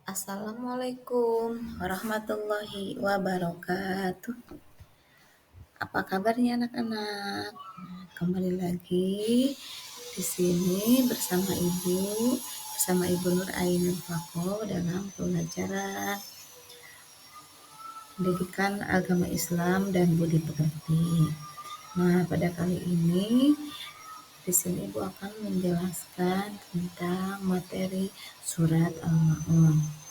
Assalamualaikum warahmatullahi wabarakatuh. Apa kabarnya anak-anak? Kembali lagi di sini bersama Ibu Nur Ainul Fako dalam pelajaran pendidikan agama Islam dan budi pekerti. Nah, pada kali ini di sini Ibu akan menjelaskan tentang materi surat Al-Ma'un.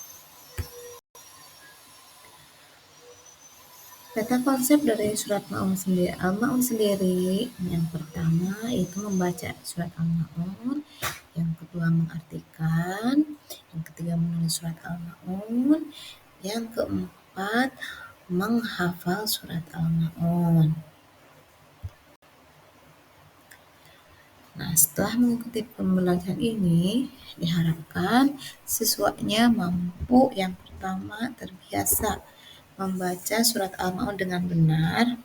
Peta konsep dari surat Al-Ma'un sendiri, yang pertama itu membaca surat Al-Ma'un, yang kedua mengartikan, yang ketiga menulis surat Al-Ma'un, yang keempat menghafal surat Al-Ma'un. Nah, setelah mengikuti pembelajaran ini, diharapkan siswanya mampu yang pertama terbiasa membaca surat Al-Ma'un dengan benar,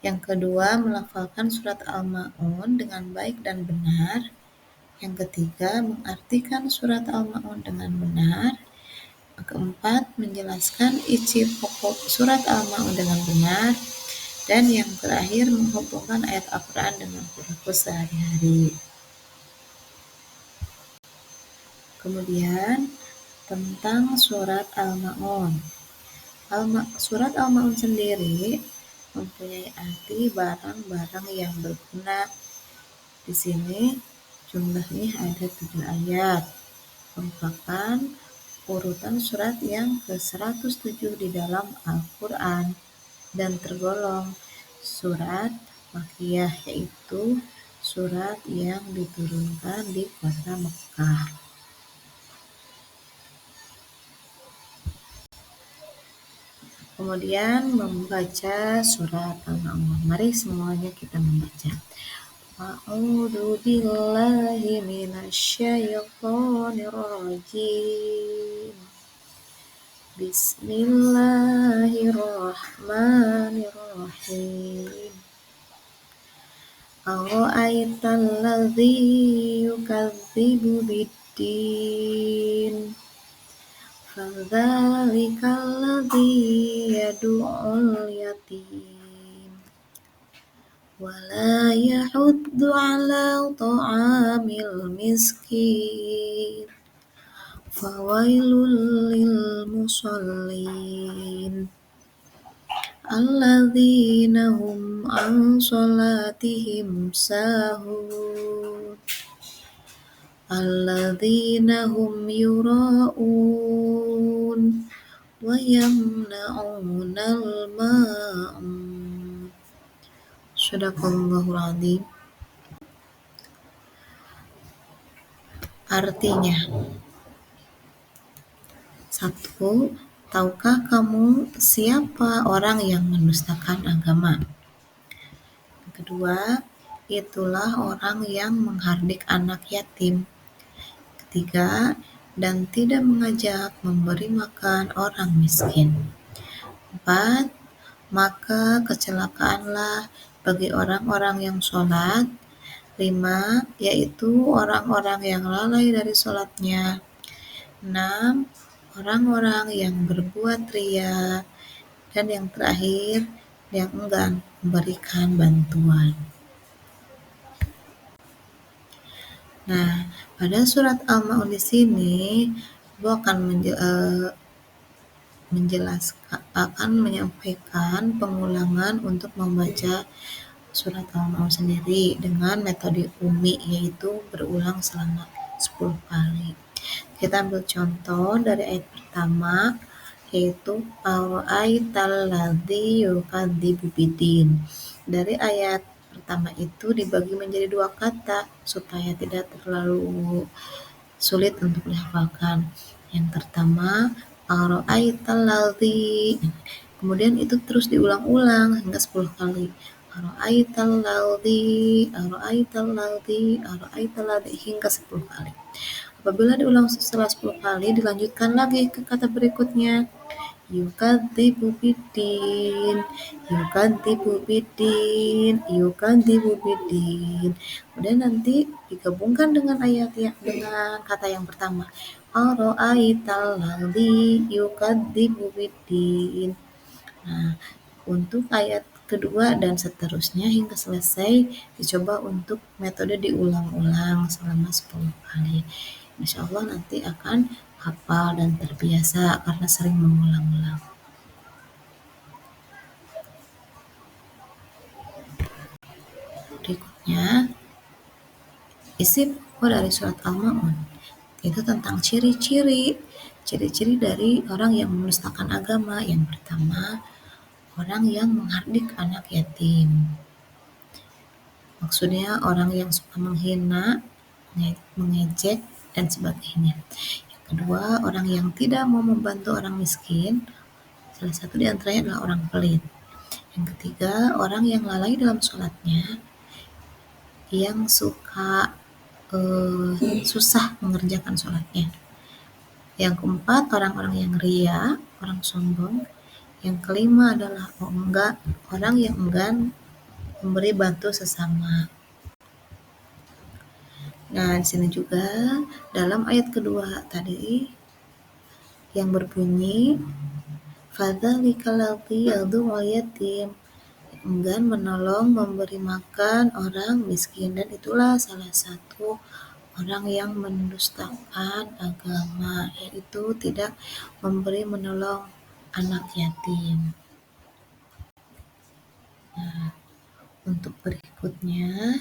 yang kedua melafalkan surat Al-Ma'un dengan baik dan benar, yang ketiga mengartikan surat Al-Ma'un dengan benar, yang keempat menjelaskan isi pokok surat Al-Ma'un dengan benar, dan yang terakhir menghubungkan ayat Al-Quran dengan perilaku sehari-hari. Kemudian tentang surat Al-Ma'un. Surat Al-Ma'un sendiri mempunyai arti barang-barang yang berguna. Di sini jumlahnya ada 7 ayat, merupakan urutan surat yang ke-107 di dalam Al-Quran dan tergolong surat Makkiyah, yaitu surat yang diturunkan di kota Mekkah. Kemudian membaca surat Al-Ma'un. Mari semuanya kita membaca. A'udzu billahi minasyaitonir rajim. Bismillahirrahmanirrahim. Ara'aital ladzi yukadzibu biddin. Fadzalika alladzi yad'ul yatim wa la yahuddu 'ala ta'amil miskin. Fawailul lil musallin alladzina hum an sholatihim sahun alladzina hum yura'un wa yamna'unal ma'un. Shadaqallahul adzim. Artinya, 1. Tahukah kamu siapa orang yang mendustakan agama? Yang kedua, itulah orang yang menghardik anak yatim. Ketiga, dan tidak mengajak memberi makan orang miskin. 4. Maka kecelakaanlah bagi orang-orang yang sholat. 5. Yaitu orang-orang yang lalai dari sholatnya. 6. Orang-orang yang berbuat ria. Dan yang terakhir, yang enggan memberikan bantuan. Nah, pada surat Al-Ma'un di sini, Ibu akan menyampaikan pengulangan untuk membaca surat Al-Ma'un sendiri dengan metode umi, yaitu berulang selama 10 kali. Kita ambil contoh dari ayat pertama, yaitu Ara'aital ladzi yukadzibu biddin. Dari ayat pertama itu dibagi menjadi 2 kata supaya tidak terlalu sulit untuk dihafalkan. Yang pertama, Ara'aital ladzi. Kemudian itu terus diulang-ulang hingga 10 kali. Ara'aital ladzi, Ara'aital ladzi, Ara'aital ladzi hingga 10 kali. Apabila diulang setelah 10 kali, dilanjutkan lagi ke kata berikutnya, yukadzibu biddin, yukadzibu biddin, yukadzibu biddin. Kemudian nanti digabungkan dengan ayat yang dengan kata yang pertama. Ara'aital ladzi yukadzibu biddin. Nah, untuk ayat kedua dan seterusnya hingga selesai dicoba untuk metode diulang-ulang selama 10 kali. Insya Allah nanti akan hafal dan terbiasa karena sering mengulang-ulang. Berikutnya, isi pokok dari surat Al-Ma'un itu tentang ciri-ciri dari orang yang menistakan agama. Yang pertama, orang yang menghardik anak yatim. Maksudnya orang yang suka menghina, mengejek, dan sebagainya. Yang kedua, orang yang tidak mau membantu orang miskin. Salah satu di antaranya adalah orang pelit. Yang ketiga, orang yang lalai dalam sholatnya, yang suka susah mengerjakan sholatnya. Yang keempat, orang-orang yang ria, orang sombong. Yang kelima adalah orang yang enggan memberi bantu sesama. Nah, di sini juga dalam ayat kedua tadi yang berbunyi fadzalikal ladzi yad'ul yatim, enggan menolong memberi makan orang miskin, dan itulah salah satu orang yang mendustakan agama, yaitu tidak menolong anak yatim. Nah, untuk berikutnya